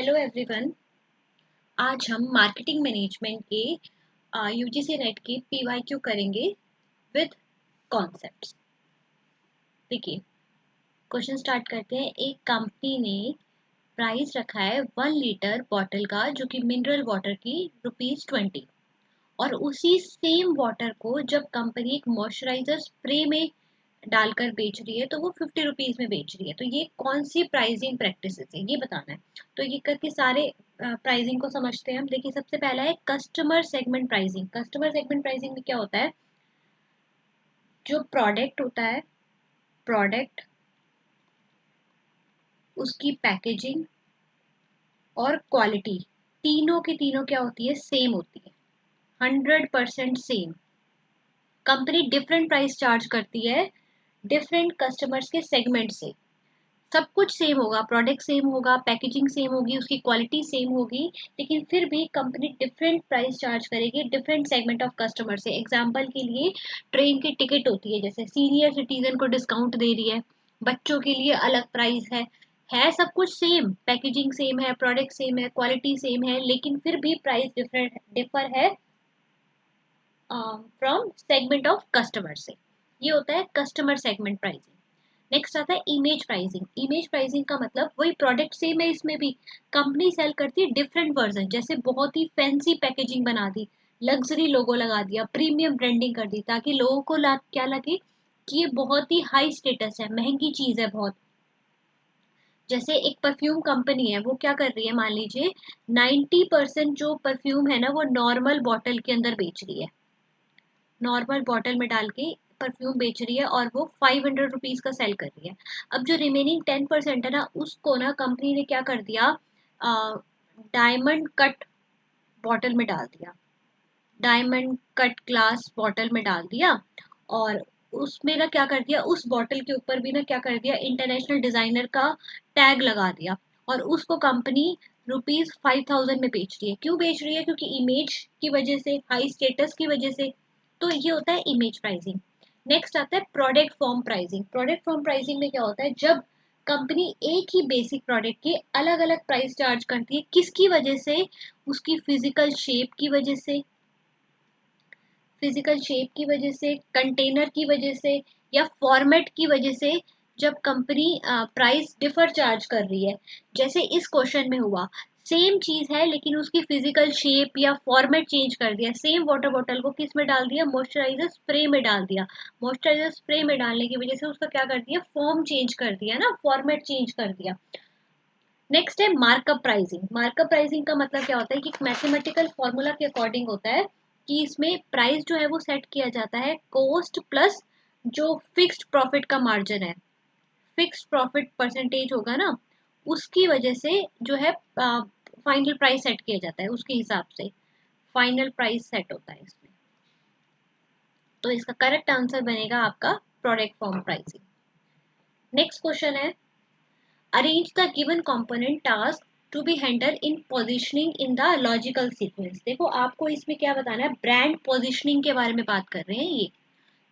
Hello everyone. आज हम marketing management के यूजीसी नेट के पीवाईक्यू करेंगे विद कॉन्सेप्ट्स। देखिए, क्वेश्चन स्टार्ट करते हैं। एक कंपनी ने प्राइस रखा है 1 लीटर बॉटल का, जो कि मिनरल वाटर की ₹20, और उसी सेम वाटर को जब कंपनी एक मॉइस्चराइजर स्प्रे में डालकर बेच रही है तो वो ₹50 में बेच रही है। तो ये कौन सी प्राइसिंग प्रैक्टिसेस है, ये बताना है। तो ये करके सारे प्राइसिंग को समझते हैं हम। देखिए, सबसे पहला है customer segment pricing. Customer segment pricing में क्या होता है, जो प्रोडक्ट होता है, प्रोडक्ट, उसकी पैकेजिंग और क्वालिटी, तीनों की तीनों क्या होती है, सेम होती है, 100% same. Company different price charge करती है डिफरेंट कस्टमर्स के सेगमेंट से। सब कुछ सेम होगा, प्रोडक्ट सेम होगा, पैकेजिंग सेम होगी, उसकी क्वालिटी सेम होगी, लेकिन फिर भी कंपनी डिफरेंट प्राइस चार्ज करेगी डिफरेंट सेगमेंट ऑफ कस्टमर से। एग्जांपल के लिए, ट्रेन की टिकट होती है, जैसे सीनियर सिटीजन को डिस्काउंट दे रही है, बच्चों के लिए अलग प्राइस है सब कुछ सेम, पैकेजिंग सेम है, प्रोडक्ट सेम है, क्वालिटी सेम है, लेकिन फिर भी प्राइस डिफर है फ्रॉम सेगमेंट ऑफ कस्टमर से। ये होता है कस्टमर सेगमेंट प्राइसिंग। नेक्स्ट आता है इमेज प्राइसिंग। इमेज प्राइसिंग का मतलब वही प्रोडक्ट सेम है, इसमें भी कंपनी सेल करती है डिफरेंट वर्जन, जैसे बहुत ही फैंसी पैकेजिंग बना दी, लग्जरी लोगो लगा दिया, प्रीमियम ब्रांडिंग कर दी, ताकि लोगों को क्या लगे कि ये बहुत ही हाई स्टेटस है, महंगी चीज है बहुत। जैसे एक परफ्यूम कंपनी है, वो क्या कर रही है, मान लीजिए 90% जो परफ्यूम है ना, वो नॉर्मल बॉटल के अंदर बेच रही है, नॉर्मल बॉटल में डाल के परफ्यूम बेच रही है, और वो ₹500 का सेल कर रही है। अब जो रिमेनिंग 10% है ना, उसको ना कंपनी ने क्या कर दिया, डायमंड कट बॉटल में डाल दिया, डायमंड कट ग्लास बॉटल में डाल दिया, और उसमें ना क्या कर दिया, उस बॉटल के ऊपर भी ना क्या कर दिया, इंटरनेशनल डिजाइनर का टैग लगा दिया, और उसको कंपनी ₹5000 में बेच रही है। क्यों बेच रही है, क्योंकि इमेज की वजह से, हाई स्टेटस की वजह से। तो ये होता है इमेज प्राइसिंग। नेक्स्ट आता है product form pricing. Product form pricing में क्या होता है, जब कंपनी एक ही बेसिक प्रोडक्ट के अलग अलग प्राइस चार्ज करती है, किसकी वजह से, उसकी फिजिकल शेप की वजह से, कंटेनर की वजह से, या फॉर्मेट की वजह से। जब कंपनी प्राइस डिफर चार्ज कर रही है, जैसे इस क्वेश्चन में हुआ, सेम चीज है लेकिन उसकी फिजिकल शेप या फॉर्मेट चेंज कर दिया। सेम वाटर बॉटल को किस में डाल दिया, मॉइस्चराइजर स्प्रे में डाल दिया। मॉइस्चराइजर स्प्रे में डालने की वजह से उसका क्या कर दिया, फॉर्म चेंज कर दिया ना, फॉर्मेट चेंज कर दिया। नेक्स्ट है मार्कअप प्राइसिंग। मार्कअप प्राइसिंग का मतलब क्या होता है, कि एक मैथमेटिकल फॉर्मूला के अकॉर्डिंग होता है, कि इसमें प्राइस जो है वो सेट किया जाता है कॉस्ट प्लस जो फिक्स्ड प्रॉफिट का मार्जिन है, फिक्स्ड प्रॉफिट परसेंटेज होगा ना, उसकी वजह से जो है फाइनल प्राइस सेट किया जाता है, उसके हिसाब से फाइनल प्राइस सेट होता है इसमें। तो इसका करेक्ट आंसर बनेगा आपका product form pricing. Next question है, arrange the given component task to be handled in positioning in the logical sequence। देखो, आपको इसमें क्या बताना है, ब्रांड पोजिशनिंग के बारे में बात कर रहे हैं ये।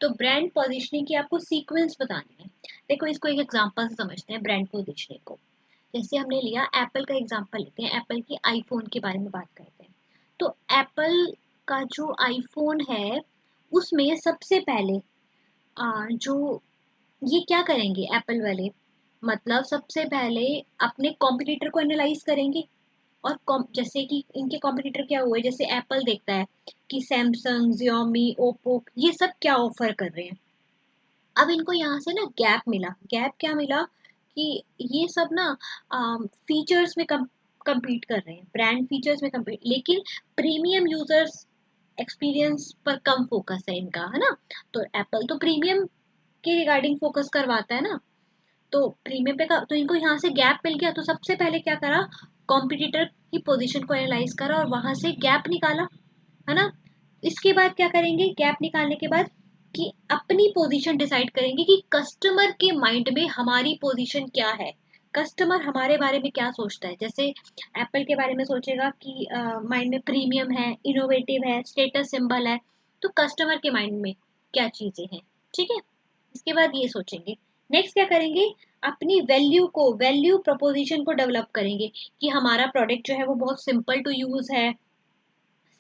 तो ब्रांड पोजिशनिंग की आपको सीक्वेंस बतानी है। देखो, इसको एक एग्जांपल से समझते हैं ब्रांड पोजिशनिंग को। जैसे हमने लिया एप्पल का एग्जांपल लेते हैं, एप्पल के आईफोन के बारे में बात करते हैं। तो एप्पल का जो आईफोन है, उसमें सबसे पहले जो ये क्या करेंगे एप्पल वाले, मतलब सबसे पहले अपने कॉम्पिटिटर को एनालाइज करेंगे। और जैसे कि इनके कॉम्पिटिटर क्या हुए, जैसे एप्पल देखता है कि सैमसंग, जियोमी, ओप्पो, ये सब क्या ऑफर कर रहे हैं। अब इनको यहाँ से ना गैप मिला। गैप क्या मिला, कि ये सब ना फीचर्स में compete कर रहे हैं, ब्रांड फीचर्स में compete, लेकिन प्रीमियम यूजर्स एक्सपीरियंस पर कम फोकस है इनका, है ना। तो एप्पल तो प्रीमियम के रिगार्डिंग फोकस करवाता है ना, तो प्रीमियम पे का, तो इनको यहाँ से गैप मिल गया। तो सबसे पहले क्या करा, कॉम्पिटिटर की पोजीशन को एनालाइज करा और वहां से गैप निकाला, है ना। इसके बाद क्या करेंगे, गैप निकालने के बाद, कि अपनी पोजीशन डिसाइड करेंगे कि कस्टमर के माइंड में हमारी पोजीशन क्या है, कस्टमर हमारे बारे में क्या सोचता है। जैसे एप्पल के बारे में सोचेगा कि माइंड में प्रीमियम है, इनोवेटिव है, स्टेटस सिंबल है। तो कस्टमर के माइंड में क्या चीजें हैं, ठीक है। इसके बाद ये सोचेंगे। नेक्स्ट क्या करेंगे, अपनी वैल्यू प्रोपोजिशन को डेवलप करेंगे कि हमारा प्रोडक्ट जो है वो बहुत सिंपल टू यूज है,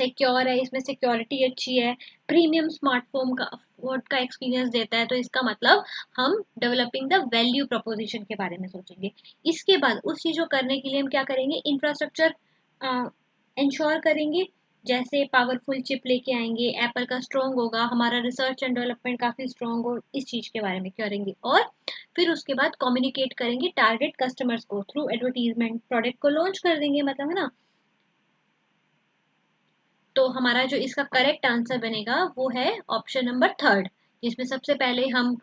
सिक्योर है, इसमें सिक्योरिटी अच्छी है, प्रीमियम स्मार्टफोन का फोन का एक्सपीरियंस देता है। तो इसका मतलब हम डेवलपिंग द वैल्यू प्रोपोजिशन के बारे में सोचेंगे। इसके बाद उस चीज़ को करने के लिए हम क्या करेंगे, इंफ्रास्ट्रक्चर इंश्योर करेंगे। जैसे पावरफुल चिप लेके आएंगे, एप्पल का स्ट्रॉन्ग होगा, हमारा रिसर्च एंड डेवलपमेंट काफ़ी स्ट्रॉन्ग हो, इस चीज़ के बारे में करेंगे। और फिर उसके बाद कम्युनिकेट करेंगे टारगेट कस्टमर्स को थ्रू एडवर्टीजमेंट, प्रोडक्ट को लॉन्च कर देंगे, मतलब है ना। तो हमारा जो इसका करेक्ट आंसर बनेगा वो है ऑप्शन नंबर थर्ड, जिसमें सबसे पहले हम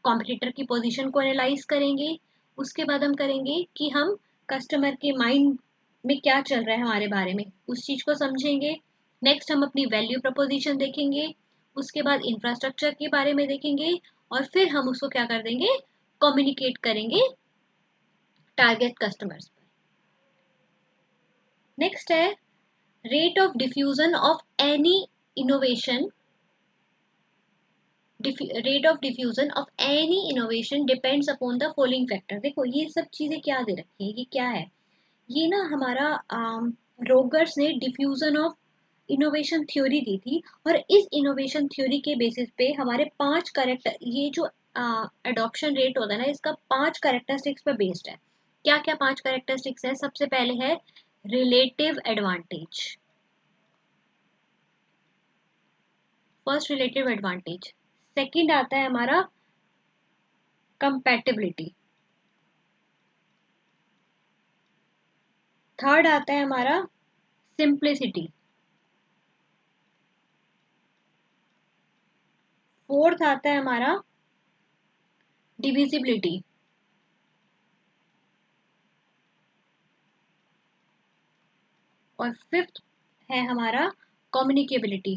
कॉम्पिटिटर की पोजीशन को एनालाइज करेंगे। उसके बाद हम करेंगे कि हम कस्टमर के माइंड में क्या चल रहा है हमारे बारे में, उस चीज को समझेंगे। नेक्स्ट हम अपनी वैल्यू प्रपोजिशन देखेंगे। उसके बाद इंफ्रास्ट्रक्चर के बारे में देखेंगे। और फिर हम उसको क्या कर देंगे, कम्युनिकेट करेंगे टारगेट कस्टमर्स पर। नेक्स्ट है rate of diffusion of any innovation, rate of diffusion of any innovation depends upon the following factor. देखो ये सब चीजें क्या दे रखी है, ये क्या है, ये ना हमारा रोगर्स ने डिफ्यूजन ऑफ इनोवेशन थ्योरी दी थी। और इस इनोवेशन थ्योरी के बेसिस पे हमारे 5 करेक्टर, ये जो अडॉप्शन रेट होता है ना, इसका 5 करेक्टरिस्टिक्स पे बेस्ड है। क्या क्या 5 करेक्टरिस्टिक्स है, सबसे पहले है relative advantage, first relative advantage. Second आता है हमारा कंपैटिबिलिटी। थर्ड आता है हमारा सिंप्लिसिटी। फोर्थ आता है हमारा डिविजिबिलिटी। और फिफ्थ है हमारा कम्युनिकेबिलिटी।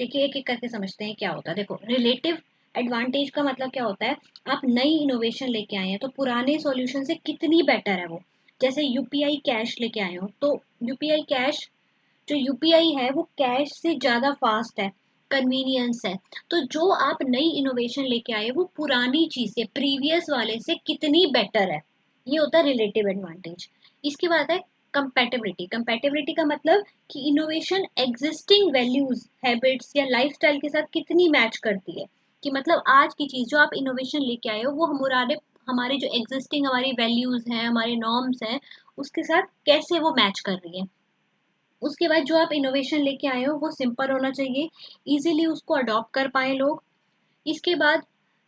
देखिए एक एक करके समझते हैं क्या होता है। देखो रिलेटिव एडवांटेज का मतलब क्या होता है, आप नई इनोवेशन लेके आए हैं तो पुराने सॉल्यूशन से कितनी बेटर है वो। जैसे यूपीआई कैश लेके आए हो तो यूपीआई कैश, जो यूपीआई है वो कैश से ज़्यादा फास्ट है, कन्वीनियंस है। तो जो आप नई इनोवेशन लेके आए वो पुरानी चीज़ से, प्रीवियस वाले से कितनी बेटर है, ये होता है रिलेटिव एडवांटेज। इसके बाद है कंपैटिबिलिटी। कंपैटिबिलिटी का मतलब कि इनोवेशन एग्जिस्टिंग वैल्यूज, हैबिट्स या लाइफस्टाइल के साथ कितनी मैच करती है। कि मतलब आज की चीज़ जो आप इनोवेशन लेके आए हो वो हमारे हमारे जो एग्जिस्टिंग हमारी वैल्यूज हैं, हमारे नॉर्म्स हैं, उसके साथ कैसे वो मैच कर रही है। उसके बाद जो आप इनोवेशन लेके आए हो वो सिंपल होना चाहिए, इजीली उसको अडॉप्ट कर पाए लोग। इसके बाद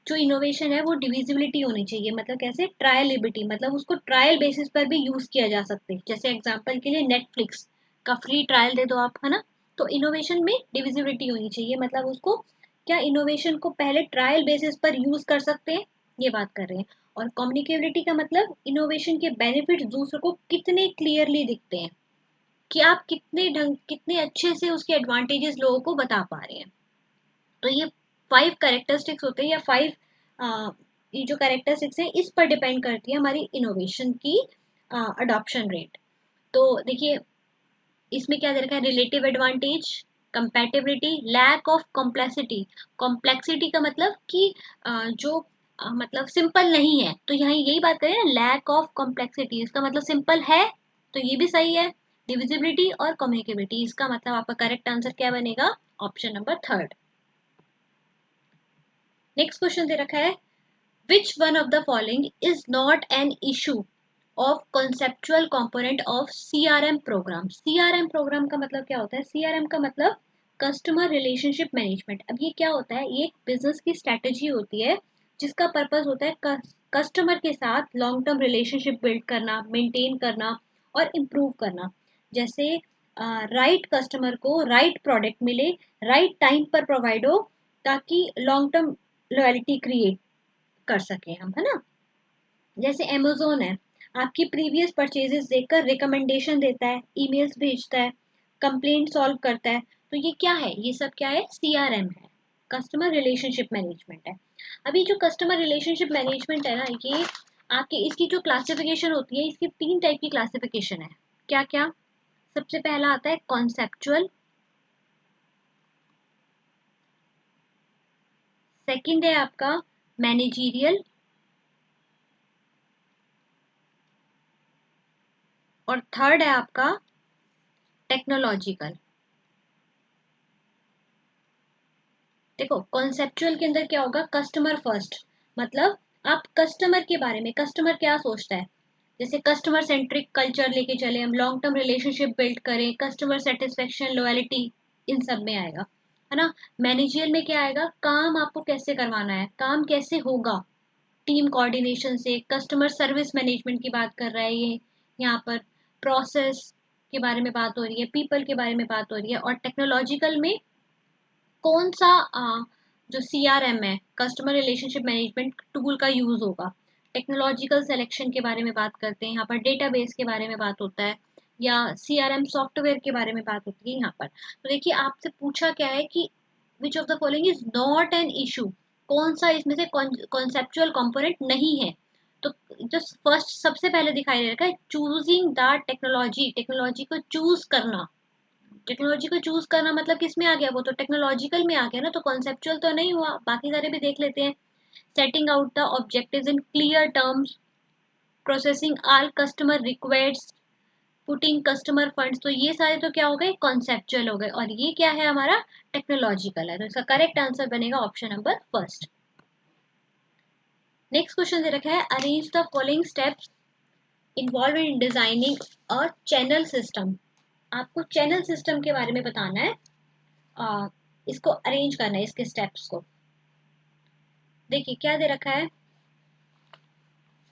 जो इनोवेशन है वो डिविजिबिलिटी होनी चाहिए, मतलब कैसे, ट्रायलिबिलिटी, मतलब उसको ट्रायल बेसिस पर भी यूज किया जा सकते हैं। जैसे एग्जांपल के लिए नेटफ्लिक्स का फ्री ट्रायल दे दो आप, है ना। तो इनोवेशन में डिविजिबिलिटी होनी चाहिए, मतलब उसको क्या, इनोवेशन को पहले ट्रायल बेसिस पर यूज कर सकते हैं, ये बात कर रहे हैं। और कम्युनिकेबिलिटी का मतलब इनोवेशन के बेनिफिट्स दूसरों को कितने क्लियरली दिखते हैं, कि आप कितने अच्छे से उसके एडवांटेजेस लोगों को बता पा रहे हैं। तो ये 5 कैरेक्टरिस्टिक्स होते हैं, या 5 ये जो कैरेक्टरिस्टिक्स है इस पर डिपेंड करती है हमारी इनोवेशन की अडॉप्शन रेट। तो देखिए इसमें क्या दे रखा है, relative advantage, compatibility, lack of complexity. Complexity का मतलब कि जो मतलब सिंपल नहीं है, तो यहाँ यही बात करें ना, लैक ऑफ कॉम्प्लेक्सिटी इसका मतलब सिंपल है, तो ये भी सही है। डिविजिबिलिटी और कम्युनिकेबिलिटी, इसका मतलब आपका करेक्ट आंसर क्या बनेगा, option number third. Next question दे रखा है, which one of the following is not an issue of conceptual component of CRM program। CRM program का मतलब क्या होता है, CRM का मतलब कस्टमर रिलेशनशिप मैनेजमेंट। अब ये क्या होता है, ये एक बिजनेस की स्ट्रेटेजी होती है जिसका पर्पस होता है कस्टमर के साथ लॉन्ग टर्म रिलेशनशिप बिल्ड करना, मेंटेन करना और इम्प्रूव करना। जैसे राइट कस्टमर को राइट प्रोडक्ट मिले, राइट टाइम पर प्रोवाइड हो, ताकि लॉन्ग टर्म लॉयल्टी क्रिएट कर सके हम, है ना। जैसे अमेजोन है, आपकी प्रीवियस परचेजेस देखकर रिकमेंडेशन देता है, ईमेल्स भेजता है, कंप्लेंट सॉल्व करता है। तो ये क्या है, ये सब क्या है, सीआरएम है, कस्टमर रिलेशनशिप मैनेजमेंट है। अभी जो कस्टमर रिलेशनशिप मैनेजमेंट है ना, ये आपकी इसकी जो क्लासिफिकेशन होती है, इसकी 3 टाइप की क्लासिफिकेशन है। क्या क्या, सबसे पहला आता है कॉन्सेप्चुअल, सेकंड है आपका मैनेजीरियल, और थर्ड है आपका टेक्नोलॉजिकल। देखो कॉन्सेप्चुअल के अंदर क्या होगा, कस्टमर फर्स्ट, मतलब आप कस्टमर के बारे में, कस्टमर क्या सोचता है, जैसे कस्टमर सेंट्रिक कल्चर लेके चले हम, लॉन्ग टर्म रिलेशनशिप बिल्ड करें, कस्टमर सेटिस्फेक्शन, लॉयलिटी, इन सब में आएगा, है ना। मैनेजियल में क्या आएगा, काम आपको कैसे करवाना है, काम कैसे होगा, टीम कोऑर्डिनेशन से, कस्टमर सर्विस मैनेजमेंट की बात कर रहा है ये, यहाँ पर प्रोसेस के बारे में बात हो रही है, पीपल के बारे में बात हो रही है। और टेक्नोलॉजिकल में कौन सा जो CRM है, कस्टमर रिलेशनशिप मैनेजमेंट टूल का यूज होगा। टेक्नोलॉजिकल सिलेक्शन के बारे में बात करते हैं, यहाँ पर डेटाबेस के बारे में बात होता है, या CRM सॉफ्टवेयर के बारे में बात होती है यहाँ पर। तो देखिए आपसे पूछा क्या है कि विच of the following is not an issue, कौन सा इसमें से कॉन्सेप्चुअल कंपोनेंट नहीं है। तो जो फर्स्ट सबसे पहले दिखाई दे रखा है, चूजिंग द टेक्नोलॉजी, टेक्नोलॉजी को चूज करना। टेक्नोलॉजी को चूज करना मतलब किस में आ गया, वो तो टेक्नोलॉजिकल में आ गया ना, तो कॉन्सेप्चुअल तो नहीं हुआ। बाकी सारे भी देख लेते हैं। Setting out the objectives in clear terms, processing all customer request, putting customer funds, तो ये सारे तो क्या हो गए, कॉन्सेप्चुअल हो गए, और ये क्या है हमारा, टेक्नोलॉजिकल है। तो इसका करेक्ट आंसर बनेगा option number first. Next question दे रखा है, arrange the following steps involve in designing a channel system. आपको चैनल सिस्टम के बारे में बताना है, आ, इसको अरेंज करना है, इसके स्टेप्स को। देखिए क्या दे रखा है,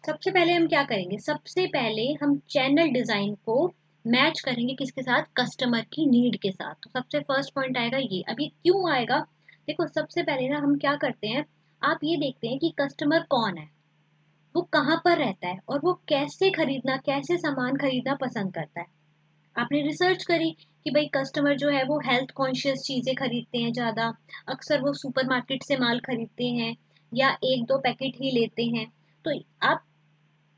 सबसे पहले हम क्या करेंगे, सबसे पहले हम चैनल डिजाइन को मैच करेंगे किसके साथ, कस्टमर की नीड के साथ। तो सबसे फर्स्ट पॉइंट आएगा ये। अभी क्यों आएगा, देखो सबसे पहले ना हम क्या करते हैं, आप ये देखते हैं कि कस्टमर कौन है, वो कहाँ पर रहता है, और वो कैसे खरीदना, कैसे सामान खरीदना पसंद करता है। आपने रिसर्च करी कि भाई कस्टमर जो है वो हेल्थ कॉन्शियस चीजें खरीदते हैं ज्यादा, अक्सर वो सुपरमार्केट से माल खरीदते हैं, या एक दो पैकेट ही लेते हैं। तो आप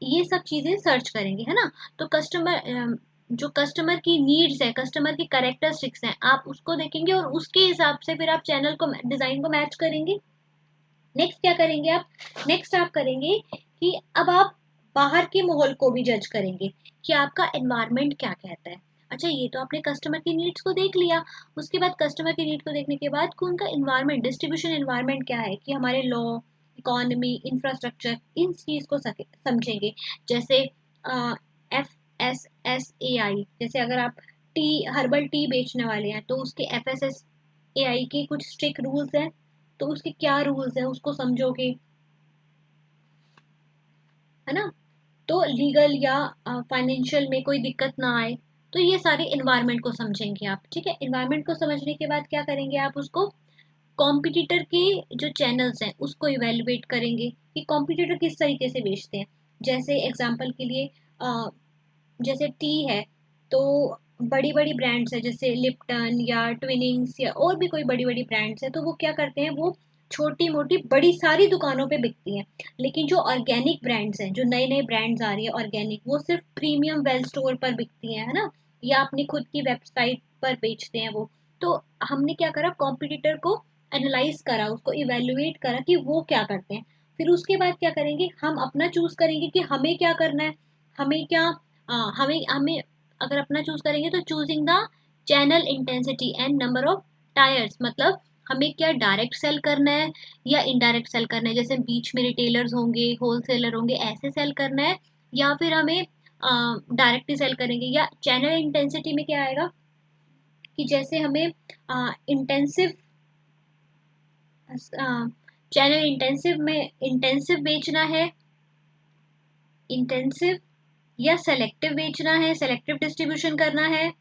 ये सब चीजें सर्च करेंगे, है ना। तो कस्टमर जो कस्टमर की नीड्स है, कस्टमर की कैरेक्टरिस्टिक्स हैं, आप उसको देखेंगे और उसके हिसाब से फिर आप चैनल को, डिजाइन को मैच करेंगे। नेक्स्ट क्या करेंगे आप, नेक्स्ट आप करेंगे कि अब आप बाहर के माहौल को भी जज करेंगे कि आपका एनवायरनमेंट क्या कहता है। अच्छा ये तो आपने कस्टमर की नीड्स को देख लिया, उसके बाद कस्टमर की नीड को देखने के बाद उनका एनवायरनमेंट, डिस्ट्रीब्यूशन एनवायरनमेंट क्या है, कि हमारे लॉ, इकोनॉमी, इंफ्रास्ट्रक्चर, इन चीज को समझेंगे। जैसे FSSAI, जैसे अगर आप टी, हर्बल टी बेचने वाले हैं तो उसके FSSAI के कुछ स्ट्रिक्ट रूल्स हैं, तो उसके क्या रूल्स हैं उसको समझोगे, है ना। तो लीगल या फाइनेंशियल में कोई दिक्कत ना आए, तो ये सारे इन्वायरमेंट को समझेंगे आप। ठीक है, इन्वायरमेंट को समझने के बाद क्या करेंगे आप, उसको कॉम्पिटिटर के जो चैनल्स हैं उसको इवेलुएट करेंगे कि कॉम्पिटिटर किस तरीके से बेचते हैं। जैसे एग्जांपल के लिए जैसे टी है, तो बड़ी बड़ी ब्रांड्स है जैसे लिप्टन या ट्विनिंग्स या और भी कोई बड़ी बड़ी ब्रांड्स है, तो वो क्या करते हैं, वो छोटी मोटी बड़ी सारी दुकानों पे बिकती हैं। लेकिन जो ऑर्गेनिक ब्रांड्स हैं, जो नए नए ब्रांड्स आ रही है ऑर्गेनिक, वो सिर्फ प्रीमियम वेल स्टोर पर बिकती हैं, है ना, या अपनी खुद की वेबसाइट पर बेचते हैं वो। तो हमने क्या करा, कॉम्पिटिटर को एनालाइज करा, उसको इवेल्युएट करा कि वो क्या करते हैं। फिर उसके बाद क्या करेंगे, हम अपना चूज करेंगे कि हमें क्या करना है, हमें क्या हमें हमें अगर अपना चूज करेंगे तो choosing the channel intensity and number of tyres, मतलब हमें क्या डायरेक्ट सेल करना है या इनडायरेक्ट सेल करना है, जैसे बीच में रिटेलर्स होंगे, होलसेलर होंगे, ऐसे सेल करना है, या फिर हमें डायरेक्टली सेल करेंगे। या चैनल इंटेंसिटी में क्या आएगा कि जैसे हमें इंटेंसिव, चैनल इंटेंसिव में इंटेंसिव बेचना है, इंटेंसिव, या सेलेक्टिव बेचना है, सेलेक्टिव डिस्ट्रीब्यूशन करना है,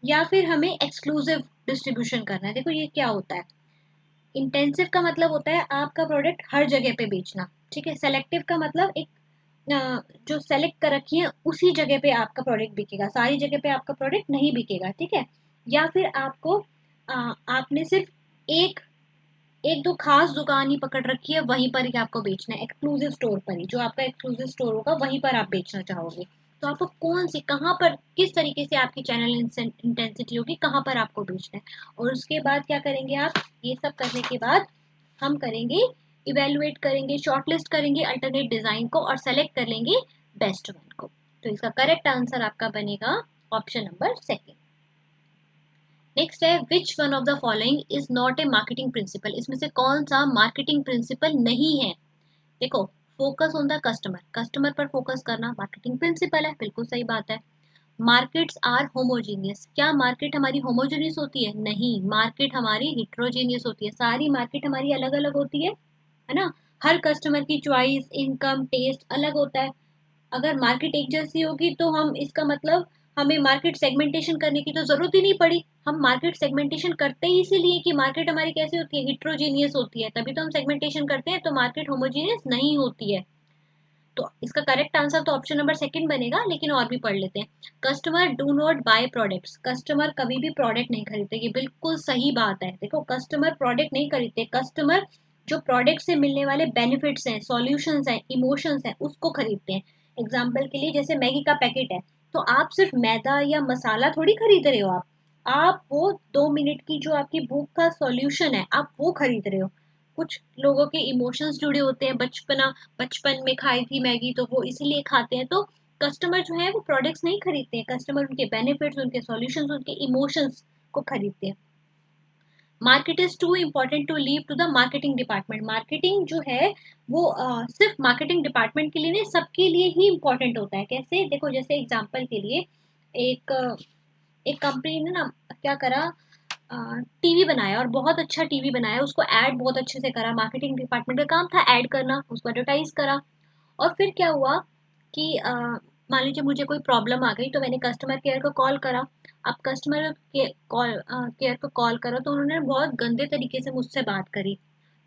या फिर हमें एक्सक्लूसिव डिस्ट्रीब्यूशन करना है। देखो ये क्या होता है, इंटेंसिव का मतलब होता है आपका प्रोडक्ट हर जगह पे बेचना। ठीक है, सेलेक्टिव का मतलब एक जो सेलेक्ट कर रखी है उसी जगह पे आपका प्रोडक्ट बिकेगा, सारी जगह पे आपका प्रोडक्ट नहीं बिकेगा। ठीक है, या फिर आपको आपने सिर्फ एक एक दो खास दुकान ही पकड़ रखी है, वहीं पर ही आपको बेचना है, एक्सक्लूसिव स्टोर पर ही, जो आपका एक्सक्लूसिव स्टोर होगा वहीं पर आप बेचना चाहोगे। तो आपको कौन सी, कहाँ पर, किस तरीके से आपकी चैनल इंटेंसिटी होगी, कहाँ पर आपको बेचना है। और उसके बाद क्या करेंगे आप, ये सब करने के बाद हम करेंगे, इवेलुएट करेंगे, शॉर्टलिस्ट करेंगे अल्टरनेट डिजाइन को और सेलेक्ट कर लेंगे बेस्ट वन को। तो इसका करेक्ट आंसर आपका बनेगा ऑप्शन नंबर सेकेंड। नेक्स्ट है which one of the following is not a marketing principle, इसमें से कौन सा मार्केटिंग प्रिंसिपल नहीं है। देखो, focus on the customer, customer पर फोकस करना मार्केटिंग प्रिंसिपल है, बिल्कुल सही बात है। मार्केट्स आर होमोजीनियस, क्या मार्केट हमारी होमोजीनियस होती है? नहीं, मार्केट हमारी हिट्रोजीनियस होती है, सारी मार्केट हमारी अलग अलग होती है ना। हर कस्टमर की चॉइस, इनकम, टेस्ट अलग होता है। अगर मार्केट एक जैसी होगी तो हम इसका मतलब हमें मार्केट सेगमेंटेशन करने की तो जरूरत ही नहीं पड़ी। हम मार्केट सेगमेंटेशन करते ही इसीलिए कि मार्केट हमारी कैसी होती है, हिट्रोजीनियस होती है, तभी तो हम सेगमेंटेशन करते हैं। तो मार्केट होमोजीनियस नहीं होती है। तो इसका करेक्ट आंसर तो ऑप्शन नंबर सेकंड बनेगा, लेकिन और भी पढ़ लेते हैं। Customer do not buy products, customer कभी भी प्रोडक्ट नहीं खरीदते, ये बिल्कुल सही बात है। देखो, कस्टमर प्रोडक्ट नहीं खरीदते, कस्टमर जो प्रोडक्ट से मिलने वाले बेनिफिट्स हैं, सॉल्यूशंस हैं, इमोशंस हैं, उसको खरीदते हैं। एग्जाम्पल के लिए जैसे मैगी का पैकेट है, तो आप सिर्फ मैदा या मसाला थोड़ी खरीद रहे हो, आप वो 2 मिनट की जो आपकी भूख का सॉल्यूशन है, आप वो खरीद रहे हो। कुछ लोगों के इमोशंस जुड़े होते हैं, बचपन में खाई थी मैगी तो वो इसीलिए खाते हैं। तो कस्टमर जो है वो प्रोडक्ट्स नहीं खरीदते हैं, कस्टमर उनके बेनिफिट्स, उनके सॉल्यूशंस, उनके इमोशंस को खरीदते हैं। Market is too important to leave to the marketing department, marketing जो है वो सिर्फ मार्केटिंग डिपार्टमेंट के लिए नहीं, सबके लिए ही इम्पोर्टेंट होता है। कैसे? देखो, जैसे एग्जांपल के लिए एक एक कंपनी ने ना क्या करा, टीवी बनाया और बहुत अच्छा टीवी बनाया, उसको ऐड बहुत अच्छे से करा, मार्केटिंग डिपार्टमेंट का काम था ऐड करना, उसको एडवर्टाइज करा। और फिर क्या हुआ कि मान लीजिए मुझे कोई प्रॉब्लम आ गई तो मैंने कस्टमर केयर को कॉल करा। अब कस्टमर केयर को कॉल करा तो उन्होंने बहुत गंदे तरीके से मुझसे बात करी।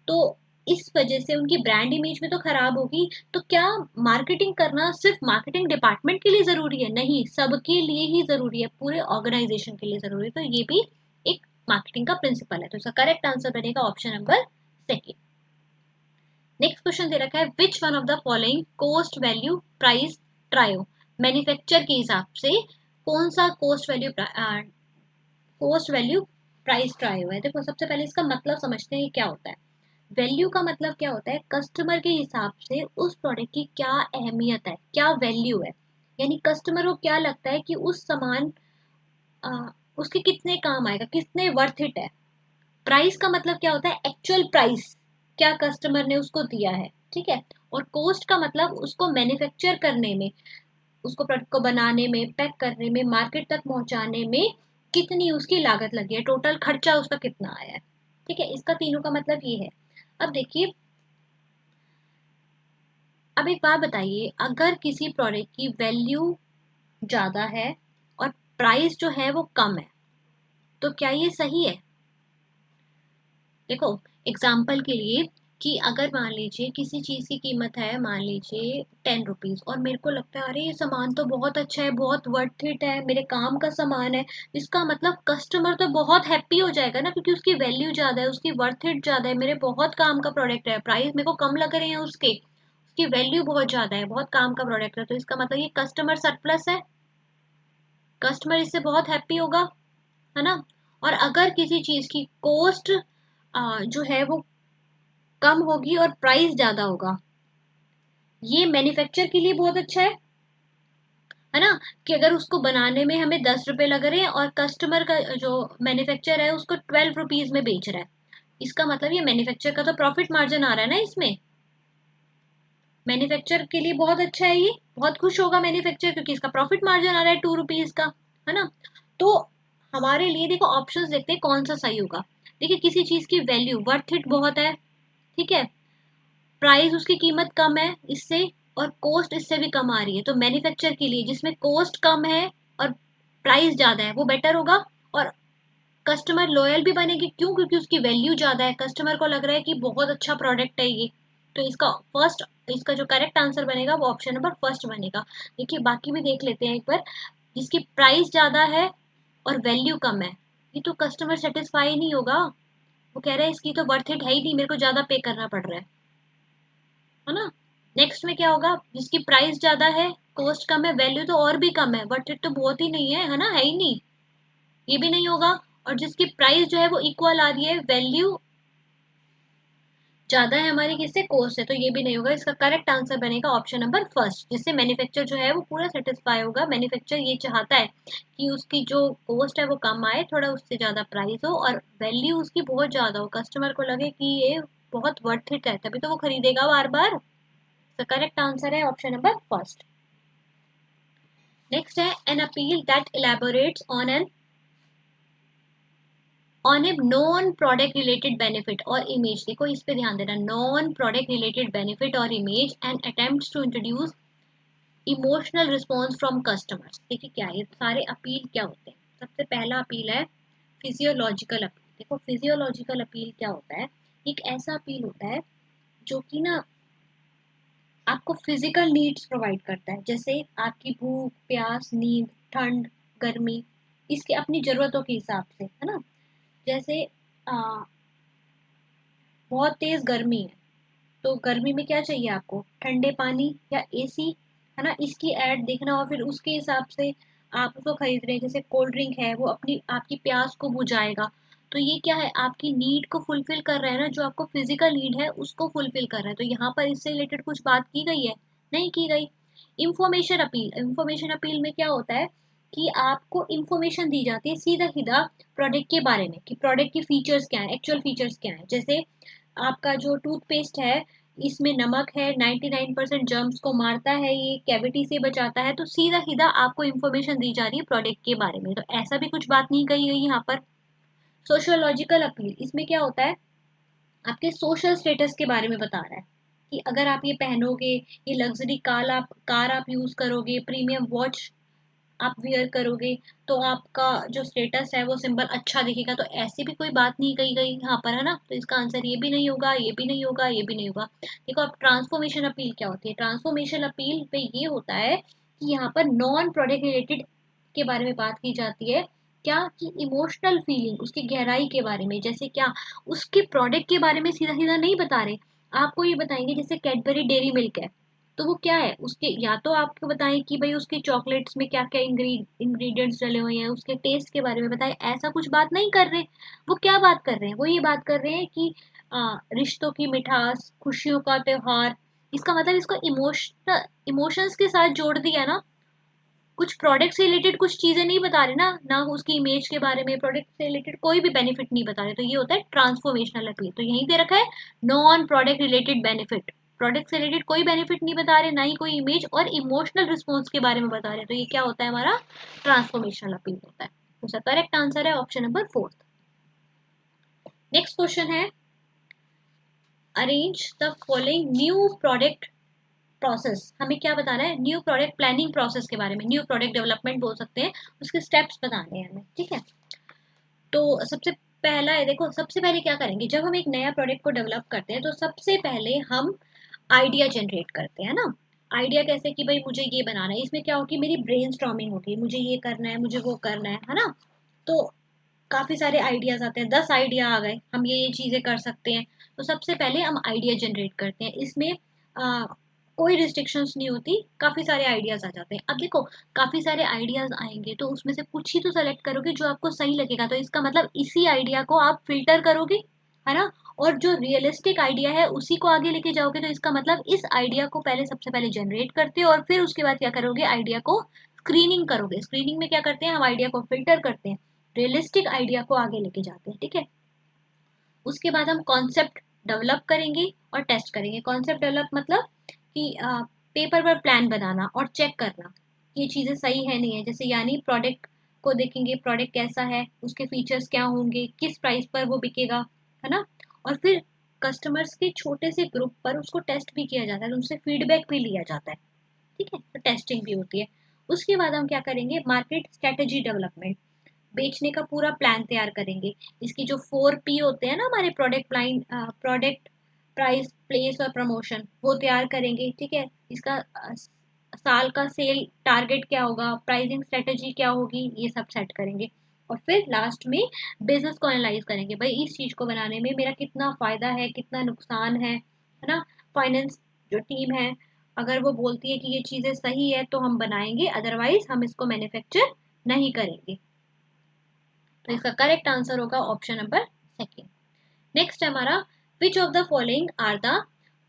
तो इस वजह से उनकी ब्रांड इमेज में तो खराब होगी। तो क्या मार्केटिंग करना सिर्फ मार्केटिंग डिपार्टमेंट के लिए जरूरी है? नहीं, सबके लिए ही जरूरी है, पूरे ऑर्गेनाइजेशन के लिए जरूरी है। तो ये भी एक मार्केटिंग का प्रिंसिपल है। तो इसका करेक्ट आंसर बनेगा option number second. Next question दे रखा है which one of the following cost value price trio, manufacture के हिसाब से कौन सा कॉस्ट वैल्यू प्राइस ट्रायो है। देखो, सबसे पहले इसका मतलब समझते हैं क्या होता है। वैल्यू का मतलब क्या होता है, कस्टमर के हिसाब से उस प्रोडक्ट की क्या अहमियत है, क्या वैल्यू है, यानी कस्टमर को क्या लगता है कि उस सामान आ, उसके कितने काम आएगा, कितने वर्थ इट है। प्राइस का मतलब क्या होता है, एक्चुअल प्राइस क्या कस्टमर ने उसको दिया है, ठीक है। और कॉस्ट का मतलब उसको मैन्युफैक्चर करने में, उसको प्रोडक्ट को बनाने में, पैक करने में, मार्केट तक पहुंचाने में कितनी उसकी लागत लगी है, टोटल खर्चा उसका कितना आया है, ठीक है। इसका तीनों का मतलब ये है। अब देखिए, अब एक बात बताइए, अगर किसी प्रोडक्ट की वैल्यू ज्यादा है और प्राइस जो है वो कम है, तो क्या ये सही है? देखो, एग्जाम्पल के लिए कि अगर मान लीजिए किसी चीज की कीमत है मान लीजिए 10 रुपीज, और मेरे को लगता है अरे ये सामान तो बहुत अच्छा है, बहुत वर्थ इट है, मेरे काम का सामान है, इसका मतलब कस्टमर तो बहुत हैप्पी हो जाएगा ना, क्योंकि उसकी वैल्यू ज्यादा है, उसकी वर्थ इट ज्यादा है, मेरे बहुत काम का प्रोडक्ट है, प्राइस मेरे को कम लग रहे हैं उसके, उसकी वैल्यू बहुत ज्यादा है, बहुत काम का प्रोडक्ट है, तो इसका मतलब ये कस्टमर सरप्लस है, कस्टमर इससे बहुत हैप्पी होगा, है ना। और अगर किसी चीज की कॉस्ट जो है वो कम होगी और प्राइस ज्यादा होगा, ये मैन्युफैक्चर के लिए बहुत अच्छा है ना, कि अगर उसको बनाने में हमें 10 रुपए लग रहे हैं और कस्टमर का जो मैन्युफैक्चर है उसको 12 रुपीज में बेच रहा है, इसका मतलब ये मैन्युफैक्चर का तो प्रॉफिट मार्जिन आ रहा है ना इसमें, मैन्युफैक्चर के लिए बहुत अच्छा है, ये बहुत खुश होगा मैन्युफैक्चर, क्योंकि इसका प्रॉफिट मार्जिन आ रहा है 2 रुपीज का, है ना। तो हमारे लिए देखो ऑप्शंस देखते हैं कौन सा सही होगा। देखिए, किसी चीज की वैल्यू वर्थ इट बहुत है, ठीक है, प्राइस उसकी कीमत कम है इससे, और कॉस्ट इससे भी कम आ रही है, तो मैन्युफैक्चर के लिए जिसमें कॉस्ट कम है और प्राइस ज्यादा है वो बेटर होगा। और कस्टमर लॉयल भी बनेगी, क्यों? क्योंकि उसकी वैल्यू ज्यादा है, कस्टमर को लग रहा है कि बहुत अच्छा प्रोडक्ट है ये। तो इसका जो करेक्ट आंसर बनेगा वो ऑप्शन नंबर फर्स्ट बनेगा। देखिए, बाकी भी देख लेते हैं एक बार। जिसकी प्राइस ज्यादा है और वैल्यू कम है, ये तो कस्टमर सेटिस्फाई नहीं होगा, वो कह रहा है इसकी तो वर्थ इट है ही नहीं, मेरे को ज्यादा पे करना पड़ रहा है ना। नेक्स्ट में क्या होगा, जिसकी प्राइस ज्यादा है, कॉस्ट कम है, वैल्यू तो और भी कम है, बट इट तो बहुत ही नहीं है ना, है ही नहीं, ये भी नहीं होगा। और जिसकी प्राइस जो है वो इक्वल आ रही है, वैल्यू ज्यादा है हमारी किससे, कोस्ट से, तो ये भी नहीं होगा। इसका करेक्ट आंसर बनेगा ऑप्शन नंबर फर्स्ट, जिससे मैन्युफैक्चर जो है वो पूरा सेटिस्फाई होगा। मैन्युफैक्चर ये चाहता है कि उसकी जो कॉस्ट है वो कम आए, थोड़ा उससे ज्यादा प्राइस हो और वैल्यू उसकी बहुत ज्यादा हो, कस्टमर को लगे कि ये बहुत वर्थ इट है, तभी तो वो खरीदेगा बार बार। तो करेक्ट आंसर है ऑप्शन नंबर फर्स्ट। नेक्स्ट है an appeal that elaborates on a non product related benefit और इमेज। देखो इस पे ध्यान देना, नॉन प्रोडक्ट रिलेटेड बेनिफिट और image and attempts to introduce emotional response from customers. देखिए क्या है, ये सारे अपील क्या होते हैं। सबसे पहला अपील है फिजियोलॉजिकल अपील। देखो फिजियोलॉजिकल अपील क्या होता है, एक ऐसा अपील होता है जो कि ना आपको फिजिकल नीड्स प्रोवाइड करता है, जैसे आपकी भूख प्यास नींद ठंड गर्मी, इसके अपनी जरूरतों के हिसाब से, है ना। जैसे बहुत तेज गर्मी है, तो गर्मी में क्या चाहिए आपको, ठंडे पानी या एसी, है ना। इसकी ऐड देखना और फिर उसके हिसाब से आप उसको खरीद रहे हैं। जैसे कोल्ड ड्रिंक है, वो अपनी आपकी प्यास को बुझाएगा, तो ये क्या है, आपकी नीड को फुलफिल कर रहा है ना, जो आपको फिजिकल नीड है उसको फुलफिल कर रहा है। तो यहाँ पर इससे रिलेटेड कुछ बात की गई है, नहीं की गई। इंफॉर्मेशन अपील, इंफॉर्मेशन अपील में क्या होता है कि आपको इंफॉर्मेशन दी जाती है सीधा सीधा प्रोडक्ट के बारे में, कि प्रोडक्ट के फीचर्स क्या है, एक्चुअल फीचर्स क्या है। जैसे आपका जो टूथपेस्ट है, इसमें नमक है, 99% जर्म्स को मारता है, ये कैविटी से बचाता है, तो सीधा सीधा आपको इन्फॉर्मेशन दी जा रही है प्रोडक्ट के बारे में। तो ऐसा भी कुछ बात नहीं कही गई यहाँ पर। सोशियोलॉजिकल अपील, इसमें क्या होता है, आपके सोशल स्टेटस के बारे में बता रहा है कि अगर आप ये पहनोगे, ये लग्जरी कार आप यूज करोगे, प्रीमियम वॉच आप वियर करोगे, तो आपका जो स्टेटस है वो सिंबल अच्छा दिखेगा। तो ऐसी भी कोई बात नहीं कही गई यहाँ पर, है ना। तो इसका आंसर ये भी नहीं होगा, ये भी नहीं होगा, ये भी नहीं होगा। देखो अब ट्रांसफॉर्मेशन अपील क्या होती है। ट्रांसफॉर्मेशन अपील पे ये होता है कि यहाँ पर नॉन प्रोडक्ट रिलेटेड के बारे में बात की जाती है, क्या कि इमोशनल फीलिंग, उसकी गहराई के बारे में। जैसे क्या, उसके प्रोडक्ट के बारे में सीधा सीधा नहीं बता रहे, आपको ये बताएंगे जैसे कैडबरी डेयरी मिल्क है, तो वो क्या है, उसके या तो आपको बताएं कि भाई उसके चॉकलेट्स में क्या क्या इंग्रेडिएंट्स डले हुए हैं, उसके टेस्ट के बारे में बताएं। ऐसा कुछ बात नहीं कर रहे। वो क्या बात कर रहे हैं, वो ये बात कर रहे हैं कि रिश्तों की मिठास, खुशियों का त्योहार। इसका मतलब इसको इमोशंस के साथ जोड़ दिया ना। कुछ प्रोडक्ट से रिलेटेड कुछ चीजें नहीं बता रहे ना, ना उसकी इमेज के बारे में, प्रोडक्ट से रिलेटेड कोई भी बेनिफिट नहीं बता रहे। तो ये होता है ट्रांसफॉर्मेशनल अपील। तो यहीं दे रखा है non product related benefit, product से रिलेटेड कोई बेनिफिट नहीं बता रहे, ना ही कोई इमेज और इमोशनल रिस्पॉन्स के बारे में बता रहे। तो ये क्या होता है, हमारा ट्रांसफॉर्मेशनल अपील होता है। तो इसका करेक्ट आंसर है option number fourth. Next question है, arrange the following new product process. हमें क्या बताना है, न्यू प्रोडक्ट प्लानिंग प्रोसेस के बारे में, न्यू प्रोडक्ट डेवलपमेंट बोल सकते हैं, उसके स्टेप्स बताने हैं हमें, ठीक है। तो सबसे पहला है, देखो सबसे पहले क्या करेंगे, जब हम एक नया प्रोडक्ट को डेवलप करते हैं तो सबसे पहले हम आइडिया जनरेट करते हैं ना। आइडिया कैसे, कि भाई मुझे ये बनाना है, इसमें क्या होगी, मेरी ब्रेन स्टॉर्मिंग होगी, मुझे ये करना है, मुझे वो करना है ना। तो काफी सारे आइडियाज आते हैं, 10 आइडिया आ गए, हम ये चीजें कर सकते हैं। तो सबसे पहले हम आइडिया जनरेट करते हैं, इसमें कोई रिस्ट्रिक्शंस नहीं होती, काफी सारे आइडियाज आ जाते हैं। अब देखो काफी सारे आइडियाज आएंगे, तो उसमें से कुछ ही तो सेलेक्ट करोगे जो आपको सही लगेगा, तो इसका मतलब इसी आइडिया को आप फिल्टर करोगे, है ना। और जो रियलिस्टिक आइडिया है उसी को आगे लेके जाओगे, तो इसका मतलब इस आइडिया को पहले सबसे पहले जनरेट करते हो और फिर उसके बाद क्या करोगे, आइडिया को स्क्रीनिंग करोगे। स्क्रीनिंग में क्या करते हैं, हम आइडिया को फिल्टर करते हैं, रियलिस्टिक आइडिया को आगे लेके जाते हैं, ठीक है। उसके बाद हम कॉन्सेप्ट डेवलप करेंगे और टेस्ट करेंगे। कॉन्सेप्ट डेवलप मतलब कि पेपर पर प्लान बनाना और चेक करना कि ये चीज़ें सही है नहीं है। जैसे यानी प्रोडक्ट को देखेंगे, प्रोडक्ट कैसा है, उसके फीचर्स क्या होंगे, किस प्राइस पर वो बिकेगा, है ना। और फिर कस्टमर्स के छोटे से ग्रुप पर उसको टेस्ट भी किया जाता है, उनसे फीडबैक भी लिया जाता है, ठीक है। तो टेस्टिंग भी होती है। उसके बाद हम क्या करेंगे, मार्केट स्ट्रेटेजी डेवलपमेंट, बेचने का पूरा प्लान तैयार करेंगे। इसकी जो 4P होते हैं ना हमारे, product line, product price place और प्रमोशन, वो तैयार करेंगे, ठीक है। इसका साल का सेल टारगेट क्या होगा, प्राइसिंग स्ट्रेटेजी क्या होगी, ये सब सेट करेंगे। और फिर लास्ट में बिजनेस को एनालाइज करेंगे, भाई इस चीज को बनाने में मेरा कितना फायदा है, कितना नुकसान है ना। फाइनेंस जो टीम है, अगर वो बोलती है कि ये चीजें सही है तो हम बनाएंगे, अदरवाइज हम इसको मैन्युफैक्चर नहीं करेंगे। तो इसका करेक्ट आंसर होगा ऑप्शन नंबर सेकेंड। नेक्स्ट है हमारा which of the following are the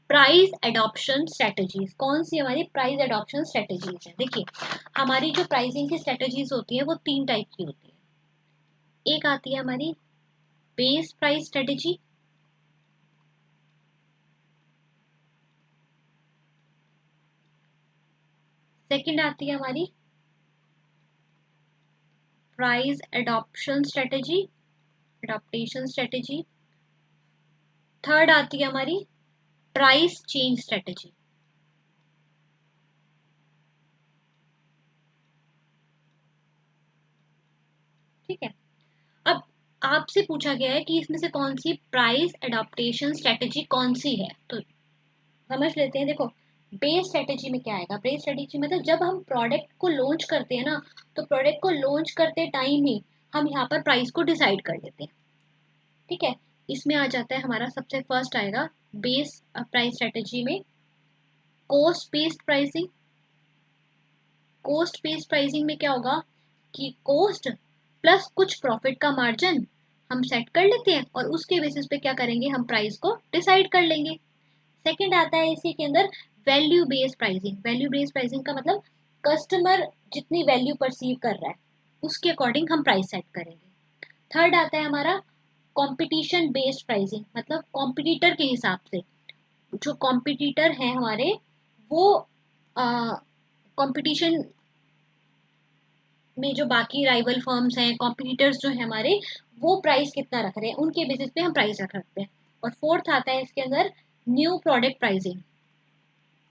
price adoption strategies? कौन सी हमारी प्राइस एडॉप्शन स्ट्रेटेजीज है? देखिए हमारी जो प्राइसिंग की स्ट्रेटेजीज होती है वो तीन टाइप की होती है। एक आती है हमारी बेस प्राइस स्ट्रेटेजी, सेकंड आती है हमारी price adoption strategy, adaptation strategy, third आती है हमारी प्राइस चेंज स्ट्रेटेजी। ठीक है, अब आपसे पूछा गया है कि इसमें से कौन सी प्राइस एडॉप्टेशन स्ट्रेटेजी कौन सी है, तो समझ लेते हैं। देखो बेस स्ट्रेटेजी में क्या आएगा? बेस स्ट्रेटेजी मतलब जब हम प्रोडक्ट को लॉन्च करते हैं ना, तो प्रोडक्ट को लॉन्च करते टाइम ही हम यहाँ पर प्राइस को डिसाइड कर लेते हैं। ठीक है, इसमें आ जाता है हमारा सबसे फर्स्ट आएगा बेस प्राइस स्ट्रेटेजी में cost based pricing. Cost based pricing में क्या होगा कि कॉस्ट प्लस कुछ प्रॉफिट का मार्जिन हम सेट कर लेते हैं और उसके बेसिस पे क्या करेंगे, हम प्राइस को डिसाइड कर लेंगे। सेकंड आता है इसी के अंदर value based pricing. Value based pricing का मतलब कस्टमर जितनी वैल्यू परसीव कर रहा है उसके अकॉर्डिंग हम प्राइस सेट करेंगे। थर्ड आता है हमारा कंपटीशन बेस्ड प्राइसिंग, मतलब कॉम्पिटिटर के हिसाब से जो कॉम्पिटिटर हैं हमारे वो कंपटीशन में जो बाकी राइवल फर्म्स हैं, कॉम्पिटिटर्स जो हैं हमारे, वो प्राइस कितना रख रहे हैं उनके बेसिस पे हम प्राइस रख सकते हैं। और फोर्थ आता है इसके अंदर new product pricing.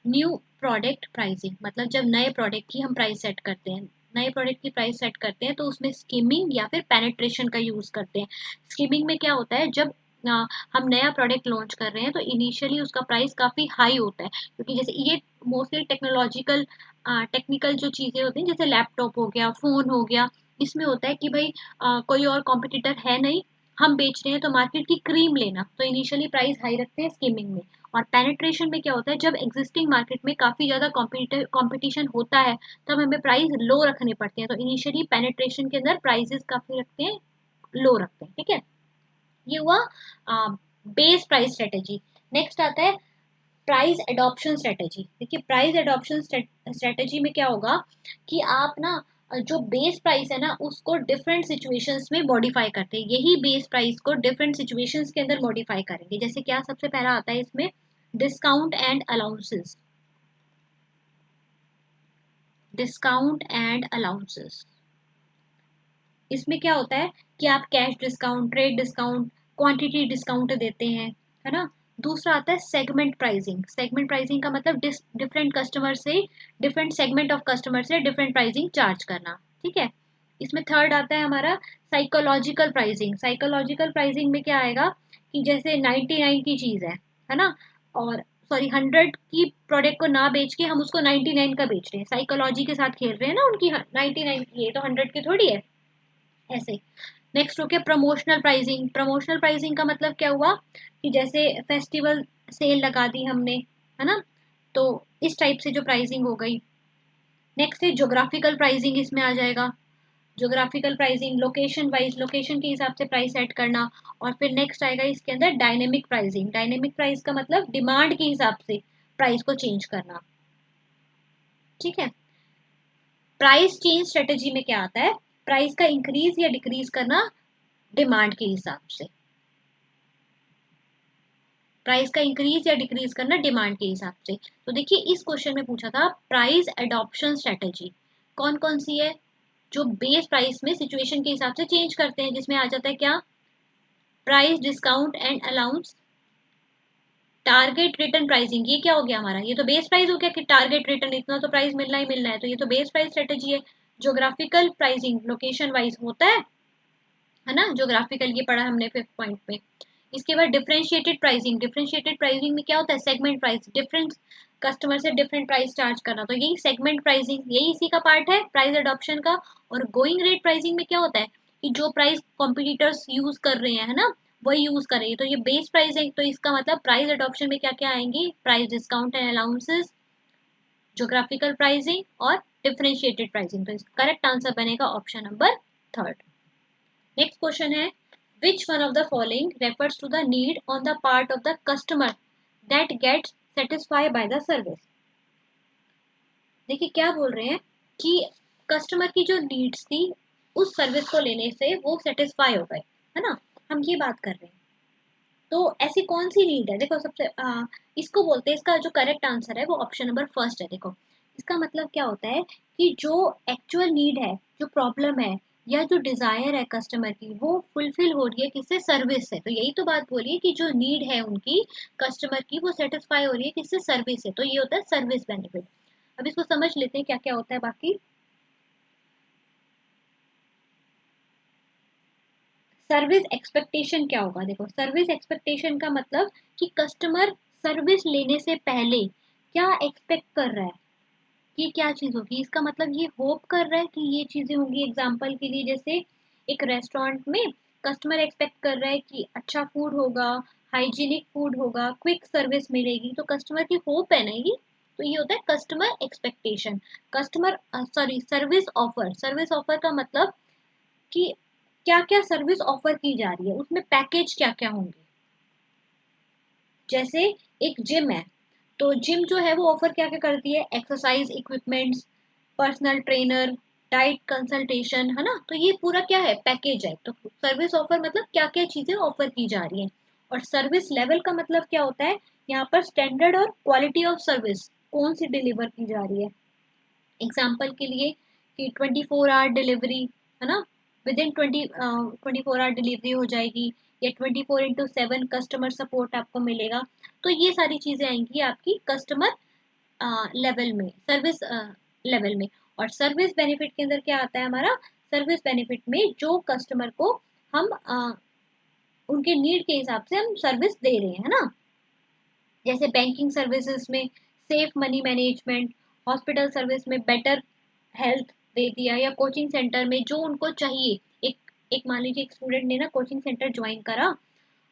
New product pricing मतलब जब नए प्रोडक्ट की हम प्राइस सेट करते हैं, नए प्रोडक्ट की प्राइस सेट करते हैं तो उसमें स्कीमिंग या फिर पेनिट्रेशन का यूज करते हैं। स्कीमिंग में क्या होता है, जब हम नया प्रोडक्ट लॉन्च कर रहे हैं तो इनिशियली उसका प्राइस काफी हाई होता है, क्योंकि जैसे ये मोस्टली टेक्नोलॉजिकल टेक्निकल जो चीजें होती हैं जैसे लैपटॉप हो गया, फोन हो गया, इसमें होता है कि भाई कोई और कॉम्पिटिटर है नहीं, हम बेच रहे हैं तो मार्केट की क्रीम लेना, तो इनिशियली प्राइस हाई रखते हैं स्कीमिंग में। और पेनिट्रेशन में क्या होता है, जब एग्जिस्टिंग मार्केट में काफी ज्यादा कंपटीशन होता है तब हमें प्राइस लो रखने पड़ते हैं, तो इनिशियली पेनिट्रेशन के अंदर प्राइसेस काफी रखते हैं, लो रखते हैं। ठीक है, ये हुआ बेस प्राइस स्ट्रेटेजी। नेक्स्ट आता है प्राइस एडॉप्शन स्ट्रेटेजी। देखिए प्राइस एडॉप्शन स्ट्रेटेजी में क्या होगा कि आप ना जो बेस प्राइस है ना उसको डिफरेंट सिचुएशंस में मॉडिफाई करते हैं, यही बेस प्राइस को डिफरेंट सिचुएशंस के अंदर मॉडिफाई करेंगे। जैसे क्या सबसे पहला आता है इसमें discount and allowances. Discount and allowances इसमें क्या होता है कि आप cash discount, trade discount, quantity discount देते हैं, है ना। दूसरा आता है सेगमेंट प्राइसिंग। सेगमेंट प्राइसिंग का मतलब डिफरेंट कस्टमर से, डिफरेंट सेगमेंट ऑफ कस्टमर से डिफरेंट प्राइसिंग चार्ज करना। ठीक है, इसमें थर्ड आता है हमारा साइकोलॉजिकल प्राइसिंग। साइकोलॉजिकल प्राइसिंग में क्या आएगा कि जैसे 99 की चीज है ना, और सॉरी 100 की प्रोडक्ट को ना बेच के हम उसको 99 का बेच रहे हैं, साइकोलॉजी के साथ खेल रहे हैं ना उनकी, 99 की है तो 100 की थोड़ी है, ऐसे। नेक्स्ट हो गया प्रमोशनल प्राइसिंग। प्रमोशनल प्राइसिंग का मतलब क्या हुआ कि जैसे फेस्टिवल सेल लगा दी हमने, है ना, तो इस टाइप से जो प्राइसिंग हो गई। नेक्स्ट है ज्योग्राफिकल प्राइसिंग, इसमें आ जाएगा geographical pricing, location wise, location के हिसाब से प्राइस सेट करना। और फिर नेक्स्ट आएगा इसके अंदर डायनेमिक प्राइसिंग। डायनेमिक प्राइस का मतलब डिमांड के हिसाब से प्राइस को चेंज करना। ठीक है, प्राइस चेंज स्ट्रेटेजी में क्या आता है, प्राइस का इंक्रीज या डिक्रीज करना डिमांड के हिसाब से। प्राइस का इंक्रीज या डिक्रीज करना डिमांड के हिसाब से। तो देखिए इस क्वेश्चन में पूछा था प्राइस एडॉप्शन स्ट्रेटेजी कौन कौन सी है, जो बेस प्राइस में सिचुएशन के हिसाब से चेंज करते हैं, जिसमें आ जाता है क्या, price discount and allowance, target return pricing. ये क्या हो गया हमारा, ये तो बेस प्राइस हो गया कि टारगेट रिटर्न इतना तो प्राइस मिलना ही मिलना है, तो ये तो बेस प्राइस स्ट्रेटेजी है। ज्योग्राफिकल प्राइसिंग लोकेशन वाइज होता है ना, ज्योग्राफिकल ये पढ़ा हमने फिफ्थ पॉइंट में। इसके बाद डिफरेंशिएटेड प्राइसिंग। डिफरेंशिएटेड प्राइसिंग में क्या होता है, सेगमेंट प्राइस, डिफरेंट कस्टमर से डिफरेंट प्राइस चार्ज करना, तो यही सेगमेंट प्राइसिंग, यही इसी का पार्ट है प्राइस एडॉप्शन का। और गोइंग रेट प्राइसिंग में क्या होता है कि जो प्राइस कॉम्पिटिटर्स यूज कर रहे हैं, है ना, वही यूज कर रहे हैं, तो ये बेस प्राइस है। तो इसका मतलब प्राइस एडॉप्शन में क्या क्या आएंगे, price discount and allowances, geographical pricing और डिफरेंशिएटेड प्राइसिंग। तो इसका करेक्ट आंसर बनेगा option number third. Next question है Which one of the following refers to the need on the part of the customer that gets satisfied by the service? देखिए क्या बोल रहे हैं कि कस्टमर की जो नीड्स थी उस सर्विस को लेने से वो सेटिस्फाई हो गए, है ना? हम ये बात कर रहे हैं। तो ऐसी कौन सी नीड है? देखो सबसे इसको बोलते हैं, इसका जो करेक्ट आंसर है वो ऑप्शन नंबर फर्स्ट है। देखो इसका मतलब क्या होता है कि जो एक्चुअल नीड है, जो प्रॉब्लम है या जो डिजायर है कस्टमर की, वो फुलफिल हो रही है किससे? सर्विस से। तो यही तो बात बोली है कि जो नीड है उनकी कस्टमर की वो सेटिस्फाई हो रही है किससे? सर्विस से। तो ये होता है सर्विस बेनिफिट। अब इसको समझ लेते हैं क्या क्या होता है बाकी। सर्विस एक्सपेक्टेशन क्या होगा? देखो सर्विस एक्सपेक्टेशन का मतलब कि कस्टमर सर्विस लेने से पहले क्या एक्सपेक्ट कर रहा है कि क्या चीज़ होगी। इसका मतलब ये होप कर रहा है कि ये चीज़ें होंगी। एग्जांपल के लिए जैसे एक रेस्टोरेंट में कस्टमर एक्सपेक्ट कर रहा है कि अच्छा फूड होगा, हाइजीनिक फूड होगा, क्विक सर्विस मिलेगी, तो कस्टमर की होप है ना ये। तो ये होता है customer expectation. Customer sorry service offer. Service offer का मतलब कि क्या क्या सर्विस ऑफर की जा रही है, उसमें पैकेज क्या क्या होंगे। जैसे एक जिम है, तो जिम जो है वो ऑफर क्या क्या करती है? Exercise equipments, personal trainer, diet consultation, है ना? तो ये पूरा क्या है? पैकेज है। तो सर्विस ऑफर मतलब क्या क्या चीजें ऑफर की जा रही हैं। और सर्विस लेवल का मतलब क्या होता है? यहाँ पर स्टैंडर्ड और क्वालिटी ऑफ सर्विस कौन सी डिलीवर की जा रही है। एग्जाम्पल के लिए कि 24 आवर डिलीवरी, है ना? विद इन 24 आवर डिलीवरी हो जाएगी, या 24x7 कस्टमर सपोर्ट आपको मिलेगा। तो ये सारी चीजें आएंगी आपकी कस्टमर लेवल में, सर्विस लेवल में। और सर्विस बेनिफिट के अंदर क्या आता है हमारा? सर्विस बेनिफिट में जो कस्टमर को हम उनके नीड के हिसाब से हम सर्विस दे रहे हैं, है ना? जैसे बैंकिंग सर्विसेज में safe money management, hospital service में बेटर हेल्थ दे दिया, या कोचिंग सेंटर में जो उनको चाहिए। एक एक मान लीजिए एक स्टूडेंट ने ना कोचिंग सेंटर ज्वाइन करा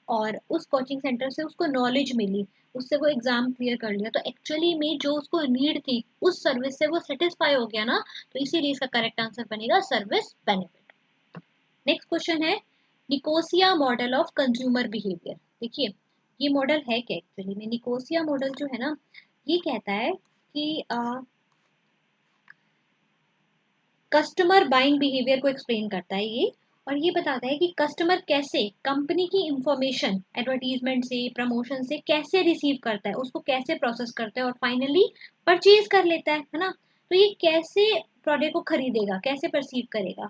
और उस कोचिंग सेंटर से उसको नॉलेज मिली, उससे वो एग्जाम क्लियर कर लिया, तो एक्चुअली में जो उसको नीड थी उस सर्विस से वो सेटिस्फाई हो गया ना। तो इसीलिए इसका करेक्ट आंसर बनेगा सर्विस बेनिफिट। नेक्स्ट क्वेश्चन है Nicosia model of consumer behaviour. देखिए ये मॉडल है क्या एक्चुअली में? निकोसिया मॉडल जो है ना, ये कहता है कि कस्टमर बाइंग बिहेवियर को एक्सप्लेन करता है ये। और ये बताता है कि कस्टमर कैसे कंपनी की इंफॉर्मेशन एडवर्टीजमेंट से, प्रमोशन से कैसे रिसीव करता है, उसको कैसे प्रोसेस करता है और फाइनली परचेज कर लेता है ना? तो ये कैसे प्रोडक्ट को खरीदेगा, कैसे परसीव करेगा।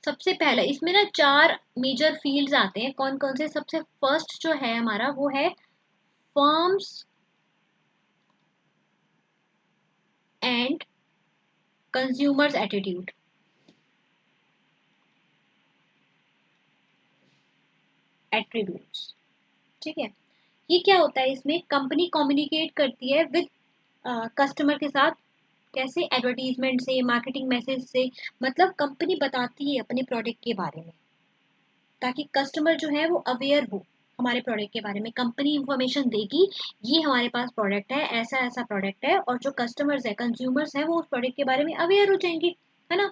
सबसे पहले इसमें ना 4 मेजर फील्ड्स आते हैं। कौन कौन से? सबसे फर्स्ट जो है हमारा वो है firms and consumers attitude. Attributes, ठीक है। ये क्या होता है? इसमें कंपनी कम्युनिकेट करती है विद कस्टमर के साथ, कैसे? एडवर्टीजमेंट से, मार्केटिंग मैसेज से। मतलब कंपनी बताती है अपने प्रोडक्ट के बारे में ताकि कस्टमर जो है वो अवेयर हो हमारे प्रोडक्ट के बारे में। कंपनी इंफॉर्मेशन देगी ये हमारे पास प्रोडक्ट है, ऐसा ऐसा प्रोडक्ट है, और जो कस्टमर्स है, कंज्यूमर्स है, वो उस प्रोडक्ट के बारे में अवेयर हो जाएंगे, है ना?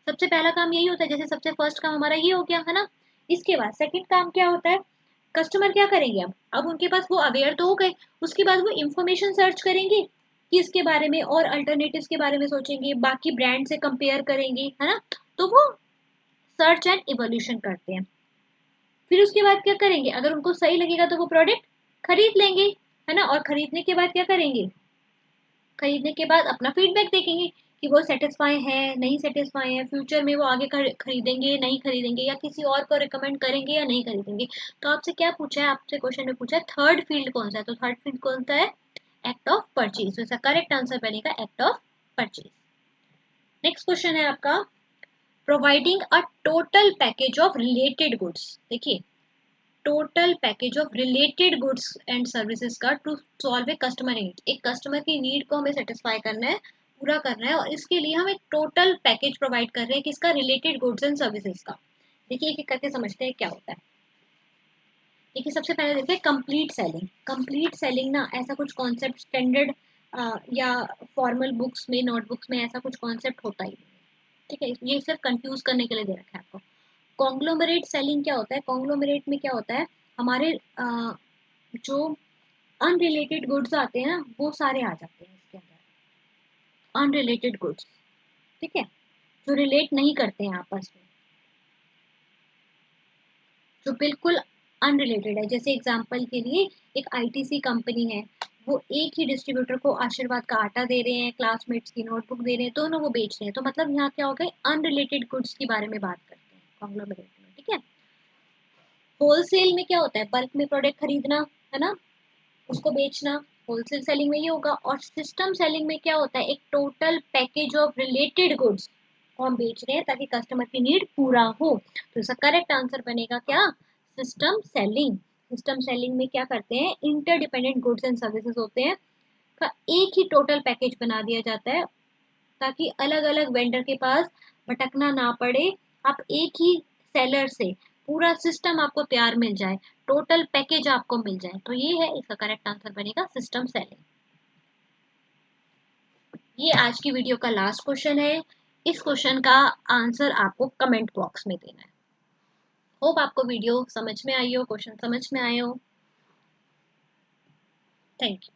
सबसे पहला काम यही होता है। जैसे सबसे फर्स्ट काम हमारा ये हो गया, है ना? इसके बाद सेकंड काम क्या होता है? कस्टमर क्या करेंगे? अब उनके पास वो अवेयर तो हो गए, उसके बाद वो इंफॉर्मेशन सर्च करेंगे कि इसके बारे में, और अल्टरनेटिव्स के बारे में सोचेंगे, बाकी ब्रांड से कंपेयर करेंगे, है ना? तो वो सर्च एंड इवोल्यूशन करते हैं। फिर उसके बाद क्या करेंगे? अगर उनको सही लगेगा तो वो प्रोडक्ट खरीद लेंगे, है ना? और खरीदने के बाद क्या करेंगे? खरीदने के बाद अपना फीडबैक देखेंगे कि वो सेटिस्फाई है, नहीं सेटिस्फाई है, फ्यूचर में वो आगे खरीदेंगे, नहीं खरीदेंगे, या किसी और को रिकमेंड करेंगे या नहीं खरीदेंगे। तो आपसे क्या पूछा है? आपसे क्वेश्चन में पूछा है थर्ड फील्ड कौन सा है, तो थर्ड फील्ड कौन सा है? Act of purchase. तो इसका करेक्ट आंसर बनेगा act of purchase. Next question है आपका providing a total package of related goods. देखिए total package of related goods and services का to solve a customer need. एक कस्टमर की नीड को हमें सेटिस्फाई करना है, पूरा करना है, और इसके लिए हम एक टोटल पैकेज प्रोवाइड कर रहे हैं किसका? रिलेटेड गुड्स एंड सर्विसेज का। देखिए एक एक करके समझते हैं क्या होता है। देखिए सबसे पहले देखते हैं कंप्लीट सेलिंग। कंप्लीट सेलिंग ना ऐसा कुछ कॉन्सेप्ट स्टैंडर्ड या फॉर्मल बुक्स में, नोटबुक्स में ऐसा कुछ कॉन्सेप्ट होता ही नहीं। ठीक है, ये सिर्फ कंफ्यूज करने के लिए दे रखा है आपको। कॉन्ग्लोमरेट सेलिंग क्या होता है? कॉन्ग्लोमरेट में क्या होता है, हमारे जो अनरिलेटेड गुड्स आते हैं ना, वो सारे आ जाते हैं इसके अंदर, अनरिलेटेड गुड्स। ठीक है, जो रिलेट नहीं करते हैं आपस में, जो बिल्कुल अनरिलेटेड है। जैसे एग्जांपल के लिए एक आईटीसी कंपनी है, वो एक ही डिस्ट्रीब्यूटर को आशीर्वाद का आटा दे रहे हैं, क्लासमेट्स की नोटबुक दे रहे हैं, दोनों वो बेच रहे हैं, तो मतलब यहाँ क्या हो गए, अनरिलेटेड गुड्स के बारे में बात करते हैं कॉन्ग्लोमरेट में। ठीक है, होलसेल में क्या होता है, बल्क में प्रोडक्ट खरीदना, है ना, उसको बेचना, होलसेल सेलिंग में ये होगा। और सिस्टम सेलिंग में क्या होता है, एक total package of related goods को हम बेच रहे हैं ताकि कस्टमर की नीड पूरा हो। तो इसका करेक्ट आंसर बनेगा क्या, सिस्टम सेलिंग। सिस्टम सेलिंग में क्या करते हैं, इंटरडिपेंडेंट गुड्स एंड सर्विसेज होते हैं, का एक ही टोटल पैकेज बना दिया जाता है ताकि अलग अलग वेंडर के पास भटकना ना पड़े। आप एक ही सेलर से पूरा सिस्टम आपको तैयार मिल जाए, टोटल पैकेज आपको मिल जाए। तो ये है, इसका करेक्ट आंसर बनेगा सिस्टम सेलिंग। ये आज की वीडियो का लास्ट क्वेश्चन है। इस क्वेश्चन का आंसर आपको कमेंट बॉक्स में देना है। होप आपको वीडियो समझ में आई हो, क्वेश्चन समझ में आए हो। Thank you.